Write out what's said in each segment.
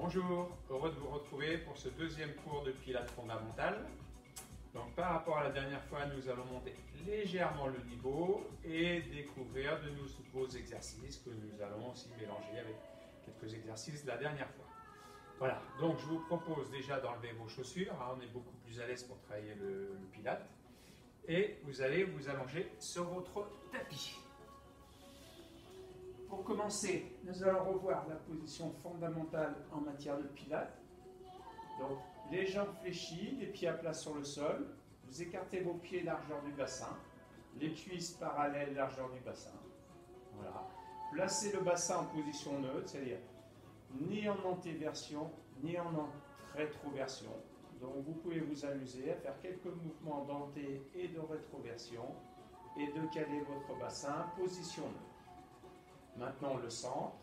Bonjour, heureux de vous retrouver pour ce deuxième cours de Pilates fondamental. Donc par rapport à la dernière fois, nous allons monter légèrement le niveau et découvrir de nouveaux exercices que nous allons aussi mélanger avec quelques exercices de la dernière fois. Voilà, donc je vous propose déjà d'enlever vos chaussures, on est beaucoup plus à l'aise pour travailler le Pilates. Et vous allez vous allonger sur votre tapis. Pour commencer, nous allons revoir la position fondamentale en matière de Pilates. Donc, les jambes fléchies, les pieds à plat sur le sol. Vous écartez vos pieds largeur du bassin. Les cuisses parallèles largeur du bassin. Voilà. Placez le bassin en position neutre, c'est-à-dire ni en antéversion, ni en rétroversion. Donc, vous pouvez vous amuser à faire quelques mouvements d'anté et de rétroversion et de caler votre bassin position neutre. Maintenant le centre,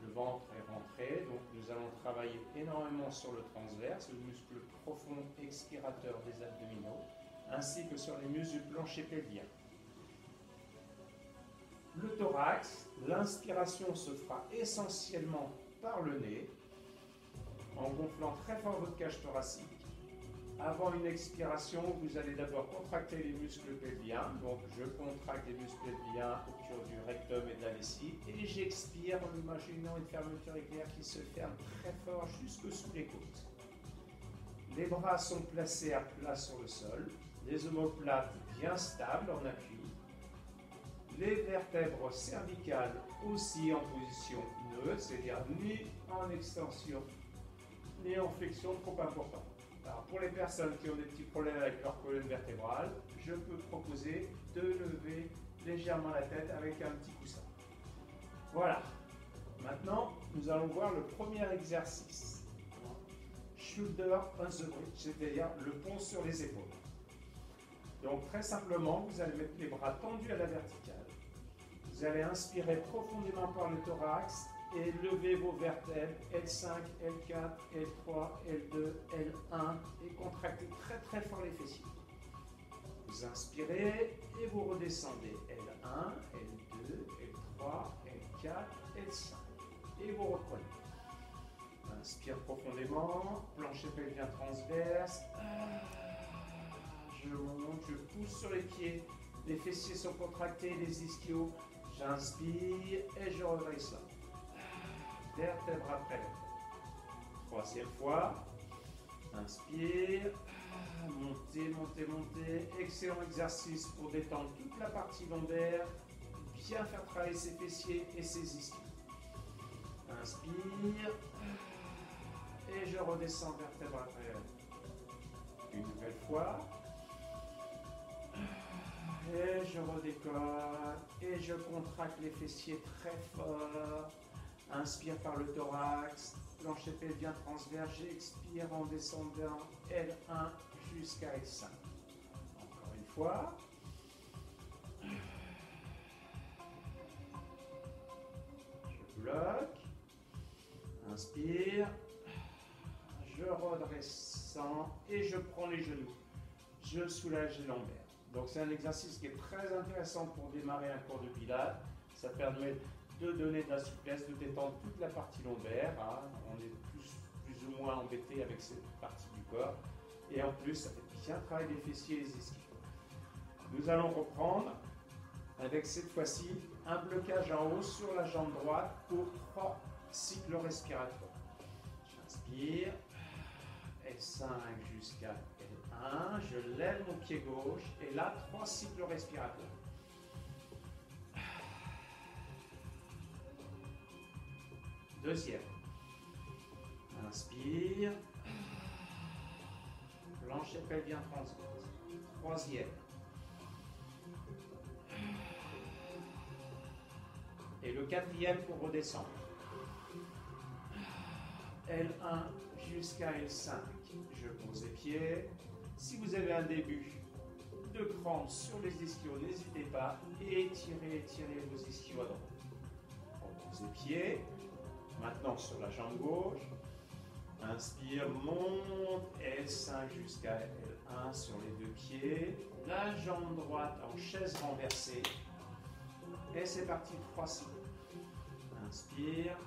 le ventre est rentré, donc nous allons travailler énormément sur le transverse, le muscle profond expirateur des abdominaux, ainsi que sur les muscles du plancher pelvien. Le thorax, l'inspiration se fera essentiellement par le nez, en gonflant très fort votre cage thoracique. Avant une expiration, vous allez d'abord contracter les muscles pelviens. Donc, je contracte les muscles pelviens autour du rectum et de la vessie. Et j'expire en imaginant une fermeture éclair qui se ferme très fort jusque sous les côtes. Les bras sont placés à plat sur le sol. Les omoplates bien stables en appui. Les vertèbres cervicales aussi en position neutre, c'est-à-dire ni en extension, ni en flexion trop importante. Alors pour les personnes qui ont des petits problèmes avec leur colonne vertébrale, je peux proposer de lever légèrement la tête avec un petit coussin. Voilà. Maintenant, nous allons voir le premier exercice. Shoulder on the bridge, c'est-à-dire le pont sur les épaules. Donc très simplement, vous allez mettre les bras tendus à la verticale. Vous allez inspirer profondément par le thorax et levez vos vertèbres L5, L4, L3, L2, L1 et contractez très très fort les fessiers. Vous inspirez et vous redescendez L1, L2, L3, L4, L5 et vous reprenez. Inspire profondément, plancher pelvien transverse. Je monte, je pousse sur les pieds, les fessiers sont contractés, les ischios. J'inspire et je redresse là. Vertèbre après vertèbre. Troisième fois. Inspire. Montez, montez, montez. Excellent exercice pour détendre toute la partie lombaire. Bien faire travailler ses fessiers et ses ischios. Inspire. Et je redescends vertèbre après vertèbre. Une nouvelle fois. Et je redécolle. Et je contracte les fessiers très fort. Inspire par le thorax, plancher pelvien transverse, j'expire en descendant L1 jusqu'à L5. Encore une fois. Je bloque. Inspire. Je redescends et je prends les genoux. Je soulage les lombaires. Donc c'est un exercice qui est très intéressant pour démarrer un cours de Pilates. Ça permet de donner de la souplesse, de détendre toute la partie lombaire. On est plus ou moins embêté avec cette partie du corps. Et en plus, ça fait bien travailler les fessiers et les ischios. Nous allons reprendre avec cette fois-ci un blocage en haut sur la jambe droite pour 3 cycles respiratoires. J'inspire, L5 jusqu'à L1, je lève mon pied gauche et là 3 cycles respiratoires. Deuxième. Inspire. Plancher pelvien transverse. Troisième. Et le quatrième pour redescendre. L1 jusqu'à L5. Je pose les pieds. Si vous avez un début de crampe sur les ischios, n'hésitez pas. Et étirez vos ischios à droite. On pose les pieds. Maintenant sur la jambe gauche, inspire, monte, L5 jusqu'à L1 sur les deux pieds, la jambe droite en chaise renversée, et c'est parti, 3 cycles. Inspire,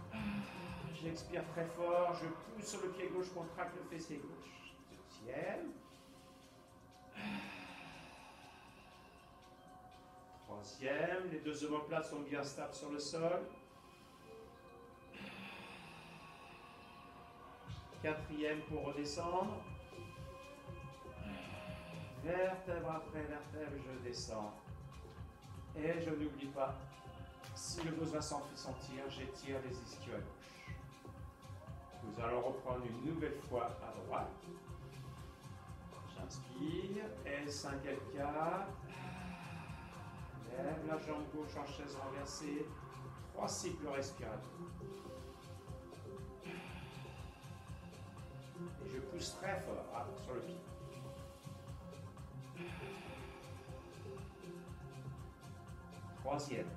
J'expire très fort, je pousse sur le pied gauche, contracte le fessier gauche. Deuxième. Troisième, les deux omoplates sont bien stables sur le sol. Quatrième pour redescendre. Vertèbre après vertèbre, je descends. Et je n'oublie pas, si le besoin s'en fait sentir, j'étire les ischios à gauche. Nous allons reprendre une nouvelle fois à droite. J'inspire, L5, L4. Lève la jambe gauche en chaise renversée. 3 cycles respiratoires. Et je pousse très fort sur le pied. Troisième.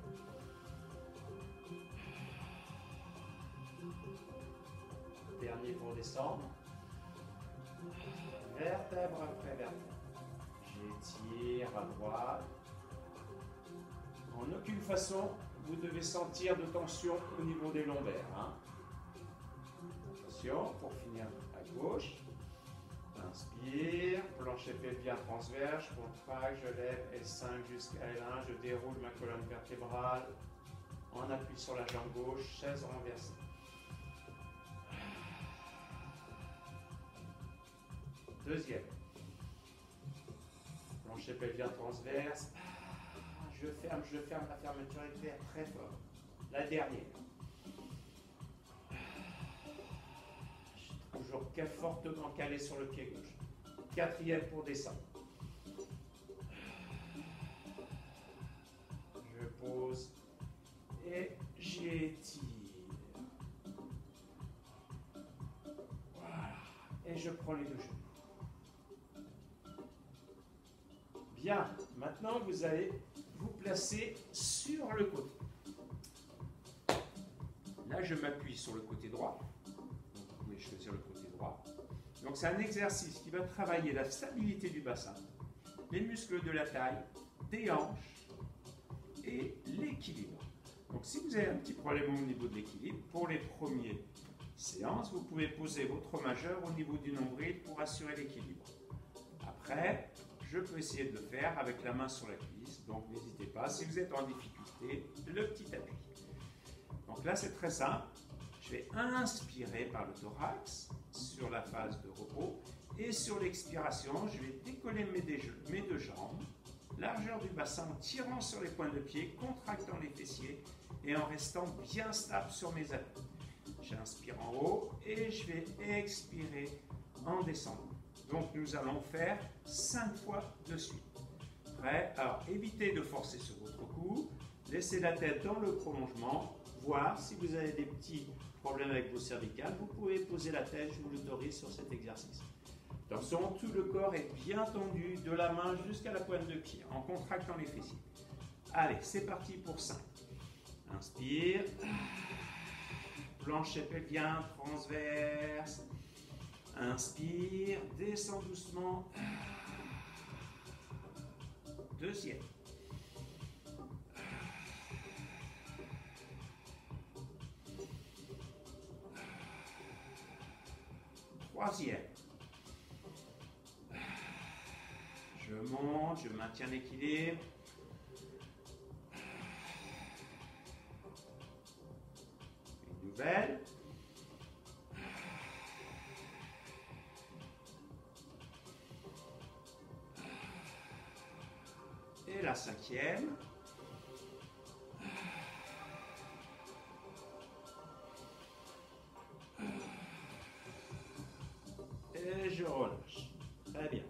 Dernier pour descendre. Vertèbre après vertèbre. J'étire à droite. En aucune façon, vous devez sentir de tension au niveau des lombaires. Attention, pour finir à gauche. Inspire, plancher pelvien transverse, je contracte, je lève L5 jusqu'à L1, je déroule ma colonne vertébrale, en appui sur la jambe gauche, chaise renversée. Deuxième. Plancher pelvien transverse, je ferme la fermeture éclair très fort. La dernière. Toujours fortement calé sur le pied gauche. Quatrième pour descendre. Je pose et j'étire. Voilà. Et je prends les deux genoux. Bien. Maintenant, vous allez vous placer sur le côté. Là, je m'appuie sur le côté droit. Vous pouvez choisir le côté droit. Donc c'est un exercice qui va travailler la stabilité du bassin, les muscles de la taille, des hanches et l'équilibre. Donc si vous avez un petit problème au niveau de l'équilibre, pour les premières séances, vous pouvez poser votre majeur au niveau du nombril pour assurer l'équilibre. Après, je peux essayer de le faire avec la main sur la cuisse, donc n'hésitez pas, si vous êtes en difficulté, le petit appui. Donc là c'est très simple. Je vais inspirer par le thorax sur la phase de repos et sur l'expiration, je vais décoller mes deux jambes, largeur du bassin en tirant sur les points de pied, contractant les fessiers et en restant bien stable sur mes appuis. J'inspire en haut et je vais expirer en descendant. Donc nous allons faire 5 fois de suite. Prêt? Alors évitez de forcer sur votre cou, laissez la tête dans le prolongement. Voir si vous avez des petits problèmes avec vos cervicales, vous pouvez poser la tête, je vous l'autorise sur cet exercice. Attention, tout le corps est bien tendu, de la main jusqu'à la pointe de pied, en contractant les fessiers. Allez, c'est parti pour 5. Inspire. Plancher pelvien transverse. Inspire, descend doucement. Deuxième. Troisième. Je monte, je maintiens l'équilibre. Une nouvelle. Et la cinquième. Et je relâche. Très bien.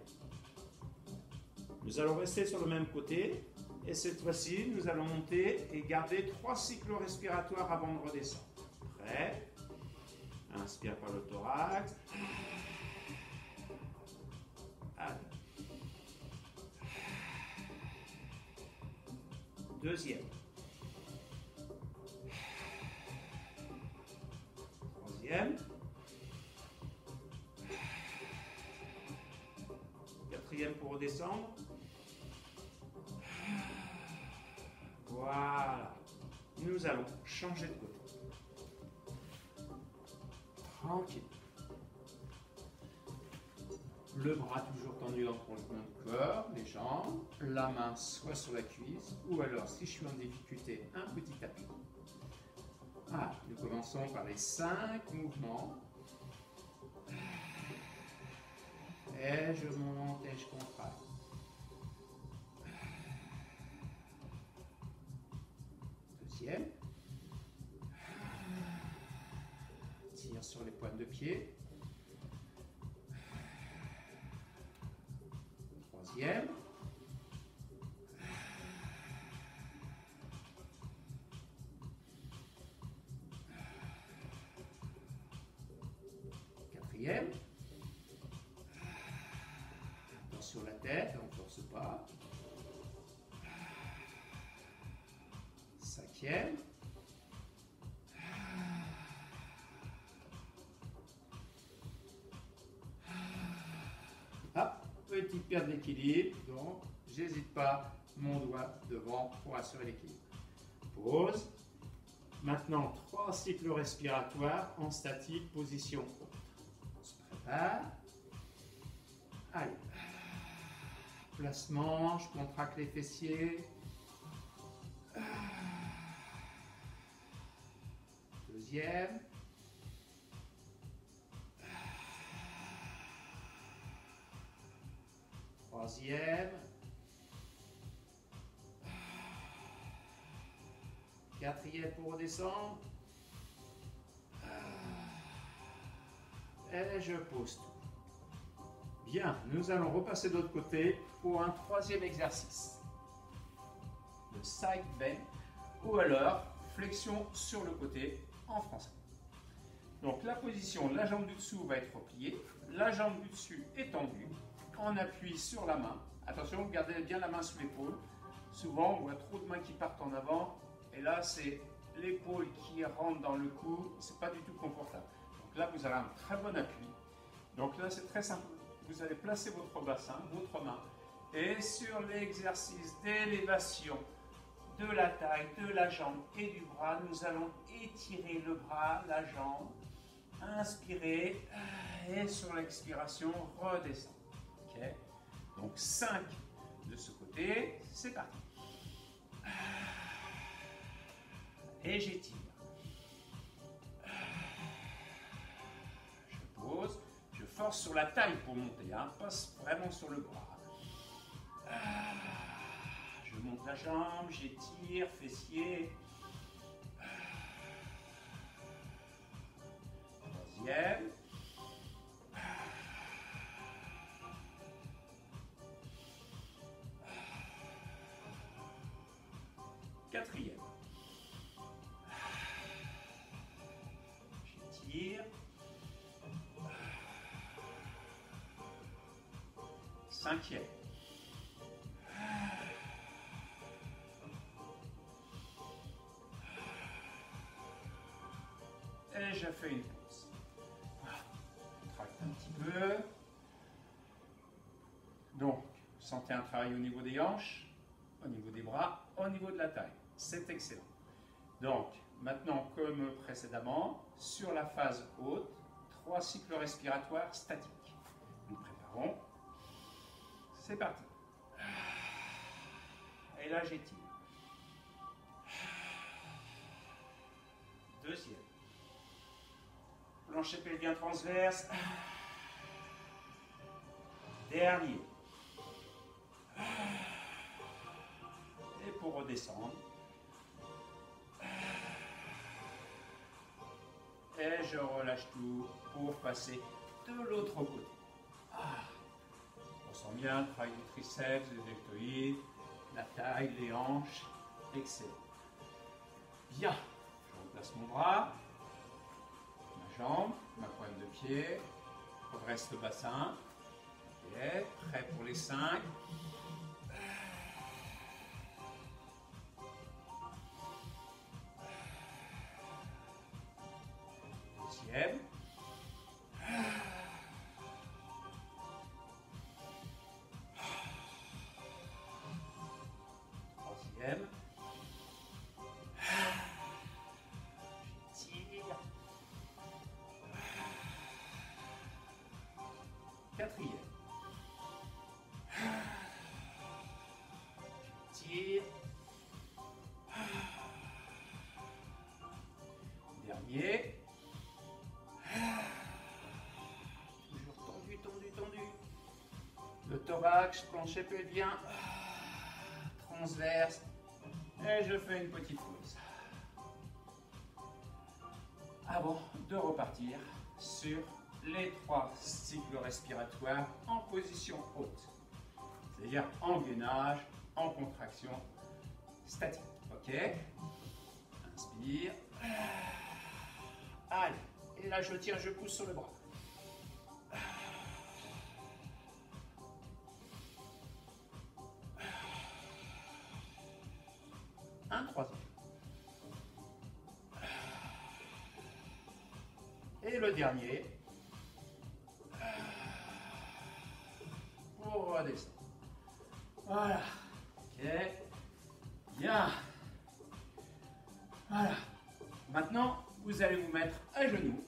Nous allons rester sur le même côté. Et cette fois-ci, nous allons monter et garder 3 cycles respiratoires avant de redescendre. Prêt? Inspire par le thorax. Allez. Deuxième. Troisième. Quatrième pour redescendre. Voilà. Nous allons changer de côté. Tranquille. Le bras toujours tendu dans le prolongement du corps, les jambes, la main soit sur la cuisse, ou alors si je suis en difficulté, un petit tapis. Ah, nous commençons par les 5 mouvements. Et je monte et je contracte. Deuxième. Tire sur les pointes de pied. Troisième. Quatrième. Attention la tête, on ne force pas. Cinquième. Hop, petite perte d'équilibre, donc j'hésite pas, mon doigt devant pour assurer l'équilibre. Pause. Maintenant, 3 cycles respiratoires en statique, position haute. On se prépare. Allez. Placement, je contracte les fessiers. Deuxième. Troisième. Quatrième pour redescendre. Et je pose tout. Bien, nous allons repasser de l'autre côté pour un troisième exercice. Le side bend ou alors flexion sur le côté en français. Donc la position, la jambe du dessous va être repliée, la jambe du dessus est tendue, on appuie sur la main. Attention, gardez bien la main sous l'épaule. Souvent, on voit trop de mains qui partent en avant et là, c'est l'épaule qui rentre dans le cou, c'est pas du tout confortable. Donc là, vous avez un très bon appui. Donc là, c'est très simple. Vous allez placer votre bassin, votre main, et sur l'exercice d'élévation de la taille, de la jambe et du bras, nous allons étirer le bras, la jambe, inspirer, et sur l'expiration, redescendre. Okay. Donc 5 de ce côté, c'est parti. Et j'étire. Je pose. Je force sur la taille pour monter, hein, pas vraiment sur le bras. Je monte la jambe, j'étire, fessier. Troisième. Quatrième. J'étire. Cinquième. Et je fais une pause. Voilà. On tracte un petit peu. Donc, vous sentez un travail au niveau des hanches, au niveau des bras, au niveau de la taille. C'est excellent. Donc, maintenant, comme précédemment, sur la phase haute, 3 cycles respiratoires statiques. Nous préparons. C'est parti. Et là, j'étire. Deuxième. Plancher pelvien transverse. Dernier. Et pour redescendre. Et je relâche tout pour passer de l'autre côté. On sent bien le travail du triceps, des deltoïdes, la taille, les hanches. Excellent. Bien. Je replace mon bras, ma jambe, ma pointe de pied. Je redresse le bassin. Okay. Prêt pour les 5. Deuxième. Troisième. J'étire. axe, plancher pelvien, transverse, et je fais une petite pause. Avant de repartir sur les 3 cycles respiratoires en position haute, c'est-à-dire en gainage, en contraction statique. Ok? Inspire. Allez, et là je tiens, je pousse sur le bras. Un troisième. Et le dernier. Pour redescendre. Voilà. Ok. Bien. Voilà. Maintenant, vous allez vous mettre à genoux.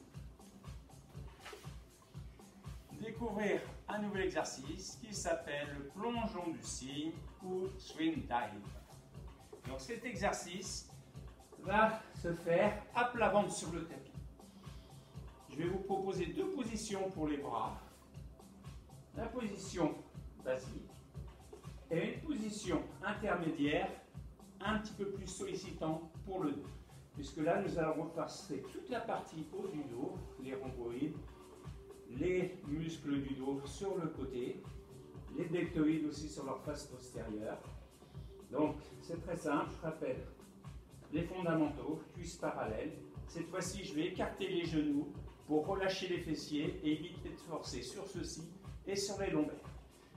Découvrir un nouvel exercice qui s'appelle le plongeon du cygne ou swing dive. Donc cet exercice va se faire à plat ventre sur le tapis. Je vais vous proposer 2 positions pour les bras. La position basique et une position intermédiaire un petit peu plus sollicitante pour le dos. Puisque là, nous allons repasser toute la partie haut du dos, les rhomboïdes, les muscles du dos sur le côté, les deltoïdes aussi sur leur face postérieure. Donc, c'est très simple, je rappelle les fondamentaux, cuisses parallèles. Cette fois-ci, je vais écarter les genoux pour relâcher les fessiers et éviter de forcer sur ceux-ci et sur les lombaires.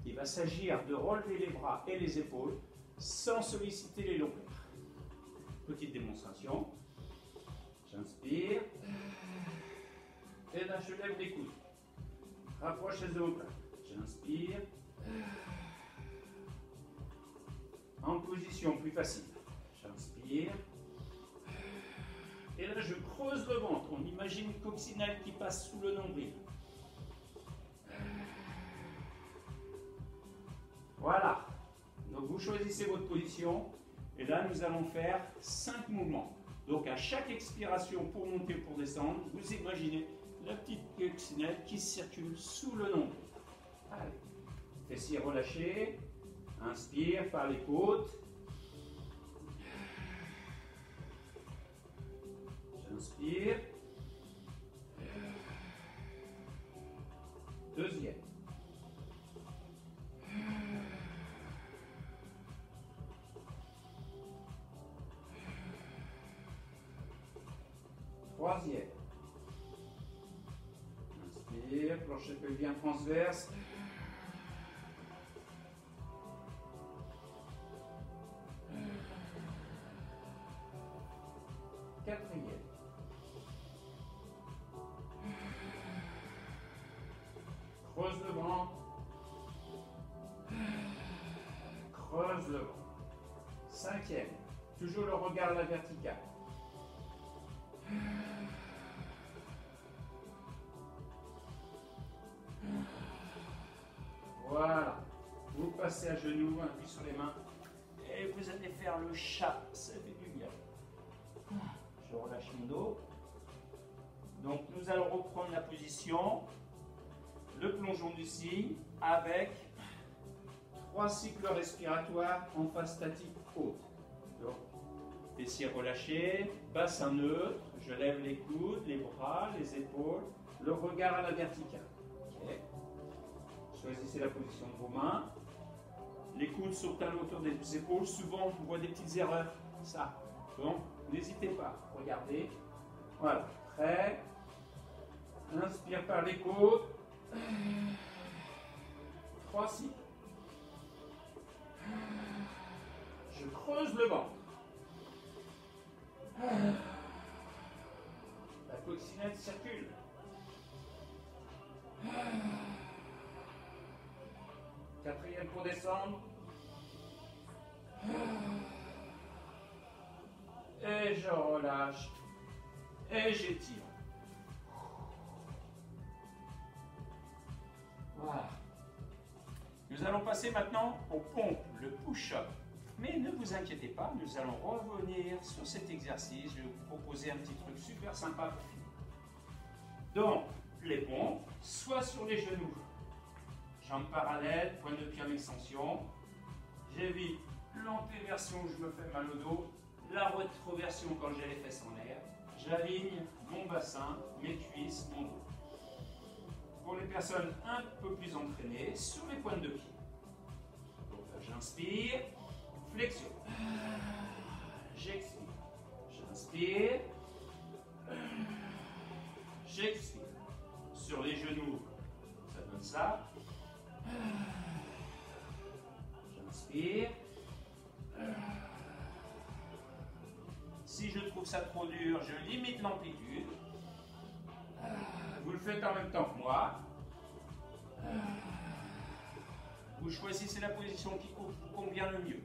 Il va s'agir de relever les bras et les épaules sans solliciter les lombaires. Petite démonstration. J'inspire. Et là, je lève les coudes. Rapproche les omoplates. J'inspire. En position plus facile. J'inspire. Et là, je creuse le ventre. On imagine une coccinelle qui passe sous le nombril. Voilà. Donc, vous choisissez votre position. Et là, nous allons faire 5 mouvements. Donc, à chaque expiration, pour monter, pour descendre, vous imaginez la petite coccinelle qui circule sous le nombril. Allez. Fessiers relâchés. Inspire par les côtes. J'inspire. Deuxième. Troisième. Inspire, plancher pelvien transverse. Quatrième. Creuse le ventre. Creuse le ventre. Cinquième. Toujours le regard à la verticale. Voilà. Vous passez à genoux, appuyez sur les mains. Et vous allez faire le chat. Ça fait du bien. Je relâche mon dos. Donc nous allons reprendre la position, le plongeon du cygne avec 3 cycles respiratoires en phase statique haute. Donc, fessiers relâchés, bassin neutre, je lève les coudes, les bras, les épaules, le regard à la verticale. Okay. Choisissez la position de vos mains. Les coudes sont à la hauteur des épaules. Souvent, on voit des petites erreurs. Ça. Donc, n'hésitez pas. Regardez. Voilà. Prêt. Inspire par les côtes. 3 cycles. Je creuse le ventre. La coccinelle circule. Quatrième pour descendre. Et je relâche. Et j'étire. Voilà. Nous allons passer maintenant aux pompes, le push-up. Mais ne vous inquiétez pas, nous allons revenir sur cet exercice. Je vais vous proposer un petit truc super sympa pour finir. Donc, les pompes, soit sur les genoux. jambes parallèles, pointe de pied en extension. J'évite l'antéversion où je me fais mal au dos, la rétroversion quand j'ai les fesses en l'air. J'aligne mon bassin, mes cuisses, mon dos. Pour les personnes un peu plus entraînées, sur les pointes de pied. Donc là, j'inspire, flexion. J'expire. J'inspire. J'expire. Sur les genoux, ça donne ça. J'inspire. Si je trouve ça trop dur, je limite l'amplitude. Vous le faites en même temps que moi. Vous choisissez la position qui vous convient le mieux.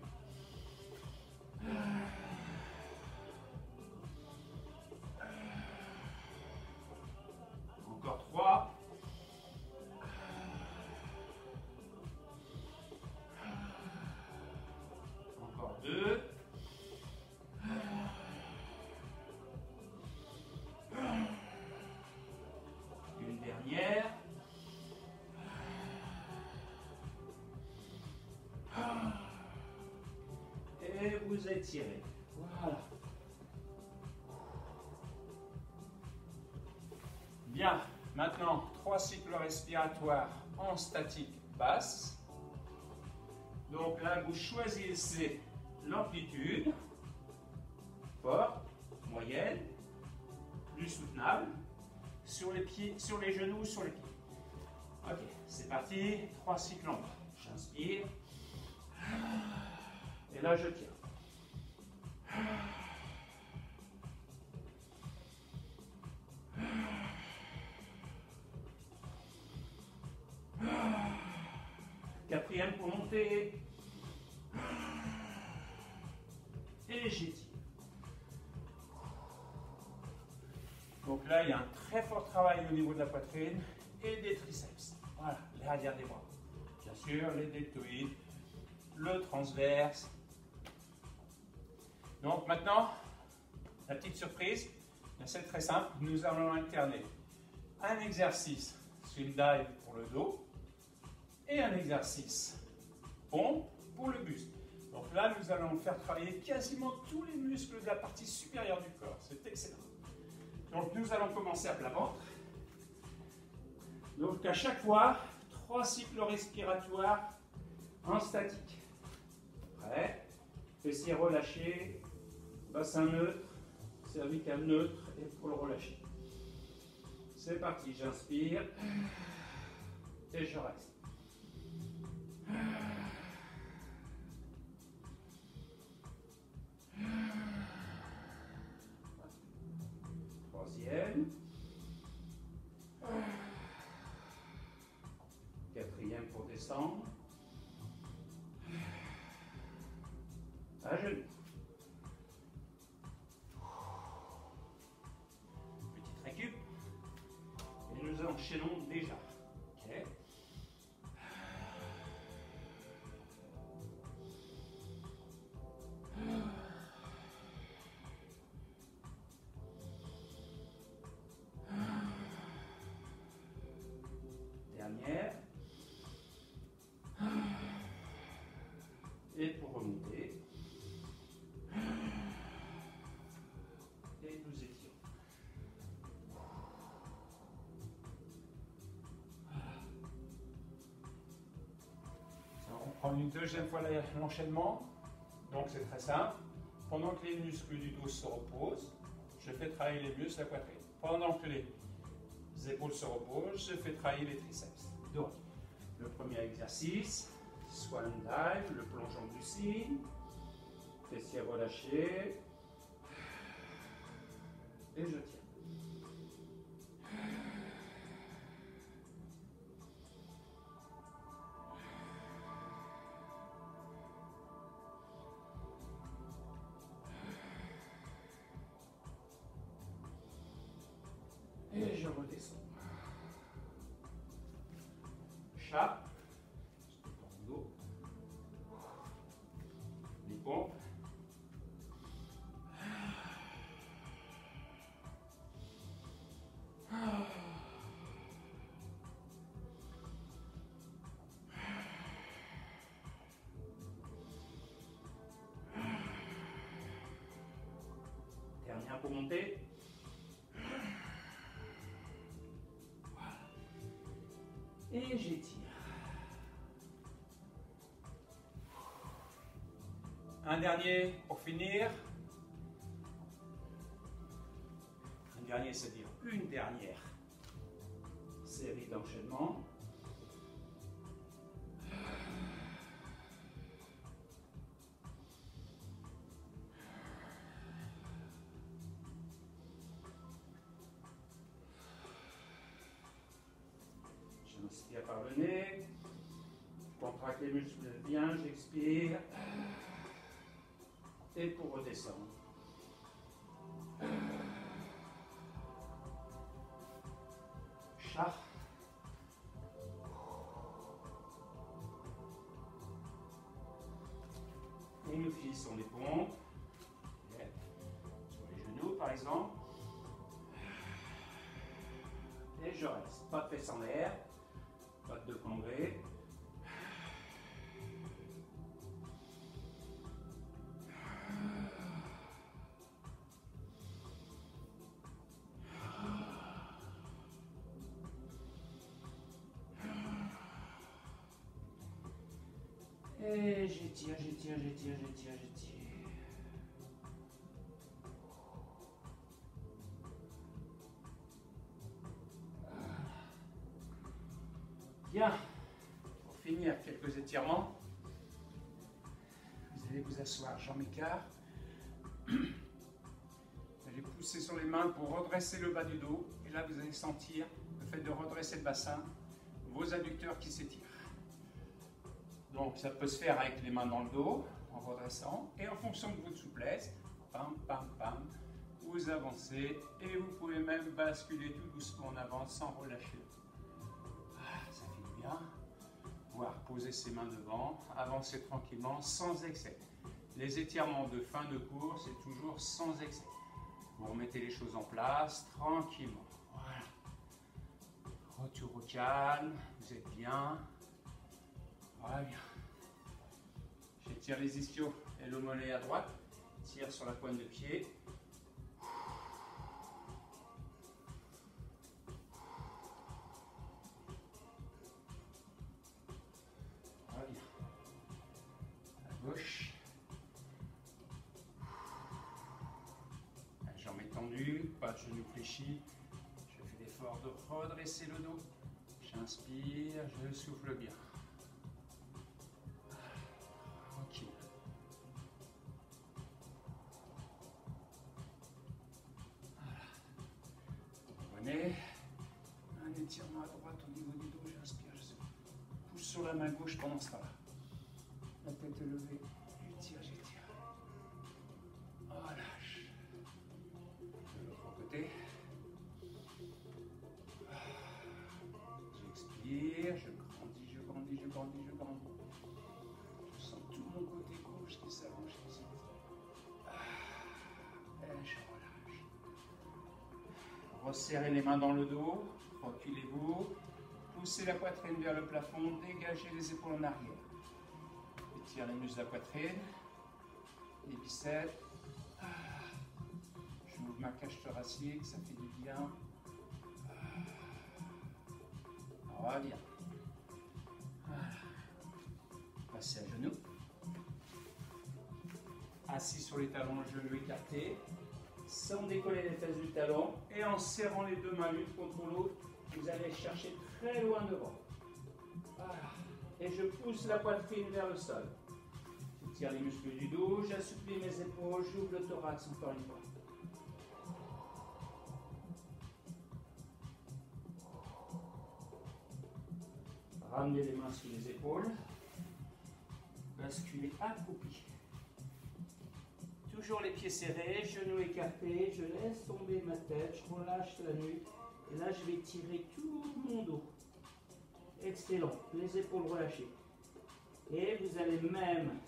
Encore 3. Encore 2. Une dernière. Et vous étirez. Voilà. Bien. Maintenant, 3 cycles respiratoires en statique basse. Donc là, vous choisissez l'amplitude. Forte, moyenne, plus soutenable. Sur les pieds, sur les genoux, sur les pieds. Ok, c'est parti. 3 cycles en bas. J'inspire. Et là, je tiens. Quatrième pour monter. Et j'étire. Donc là, il y a un très fort travail au niveau de la poitrine et des triceps. Voilà, l'arrière des bras. Bien sûr, les deltoïdes, le transverse. Donc maintenant, la petite surprise, c'est très simple. Nous allons alterner un exercice swing dive pour le dos et un exercice pompe pour le buste. Donc là, nous allons faire travailler quasiment tous les muscles de la partie supérieure du corps. C'est excellent. Donc nous allons commencer à plat ventre. Donc à chaque fois, 3 cycles respiratoires en statique. Prêt? Fessiers relâchés, bassin neutre, cervical neutre et pour le relâcher. C'est parti, j'inspire et je reste. Troisième. Quatrième pour descendre. À genoux. Petite récup. Et nous enchaînons déjà. Ok. Dernière. Et pour remonter. Et nous étirons. On prend une deuxième fois l'enchaînement. Donc c'est très simple. Pendant que les muscles du dos se reposent, je fais travailler les muscles de la poitrine. Pendant que les épaules se reposent, je fais travailler les triceps. Donc, le premier exercice, swan dive, le plongeon du cygne, fessiers relâchés, et je tiens. Et je redescends. Chat. Je détends le dos. Les pompes. Bien pour monter. Voilà. Et j'étire. Un dernier pour finir. Un dernier, c'est-à-dire une dernière série d'enchaînements. J'inspire par le nez, je contracte les muscles bien, j'expire. Et pour redescendre. Chat. Et nous finissons les pompes. Sur les genoux par exemple. Et je reste. Pas de fesses en l'air. Pas de congrès. Et j'étire, j'étire, j'étire, j'étire, j'étire. Bien. Pour finir, quelques étirements. Vous allez vous asseoir, jambes écart. Vous allez pousser sur les mains pour redresser le bas du dos. Et là, vous allez sentir le fait de redresser le bassin, vos adducteurs qui s'étirent. Donc ça peut se faire avec les mains dans le dos, en redressant, et en fonction de votre souplesse, pam, pam, pam, vous avancez, et vous pouvez même basculer tout doucement en avant sans relâcher. Ah, ça fait du bien. Pouvoir poser ses mains devant, avancer tranquillement, sans excès. Les étirements de fin de cours, c'est toujours sans excès. Vous remettez les choses en place, tranquillement. Voilà. Retour au calme, vous êtes bien. Voilà, bien. J'étire les ischios et le mollet à droite. Tire sur la pointe de pied. Voilà, bien. À gauche. La jambe étendue, pas de genou fléchi. Je fais l'effort de redresser le dos. J'inspire, je souffle bien. Tranquille. Voilà. Revenez. Un étirement à droite au niveau du dos, j'inspire, je pousse sur la main gauche pendant ce temps-là. La tête levée, j'étire, j'étire. Relâche. De l'autre côté. J'expire, je grandis, je grandis, je grandis, je grandis. Je sens tout mon côté gauche qui s'allonge, qui s'étire. Et je relâche. Resserrez les mains dans le dos, reculez-vous, poussez la poitrine vers le plafond, dégagez les épaules en arrière. Étire les muscles de la poitrine, les biceps. J'ouvre ma cage thoracique, ça fait du bien. Voilà, bien. Voilà. Passez à genoux. Assis sur les talons, genoux écartés, sans décoller les fesses du talon, et en serrant les deux mains l'une contre l'autre, vous allez chercher très loin devant. Voilà. Et je pousse la poitrine vers le sol. Je tire les muscles du dos, j'assouplis mes épaules, j'ouvre le thorax encore une fois. Ramenez les mains sous les épaules. Basculez accroupi. Toujours les pieds serrés, genoux écartés, je laisse tomber ma tête, je relâche la nuque. Et là, je vais tirer tout mon dos. Excellent. Les épaules relâchées. Et vous allez même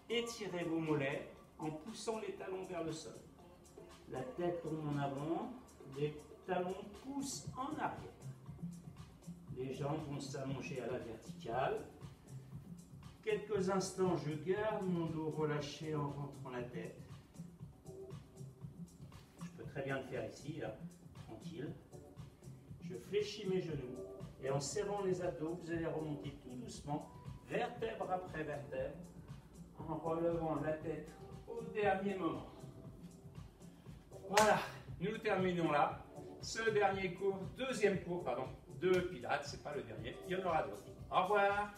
étirer vos mollets en poussant les talons vers le sol. La tête tombe en avant, les talons poussent en arrière. Les jambes vont s'allonger à la verticale. Quelques instants, je garde mon dos relâché en rentrant la tête. Je peux très bien de faire ici, là, tranquille. Je fléchis mes genoux et en serrant les abdos, vous allez remonter tout doucement, vertèbre après vertèbre, en relevant la tête au dernier moment. Voilà, nous terminons là. Ce dernier cours, deuxième cours, pardon, de Pilates, c'est pas le dernier, il y en aura d'autres. Au revoir.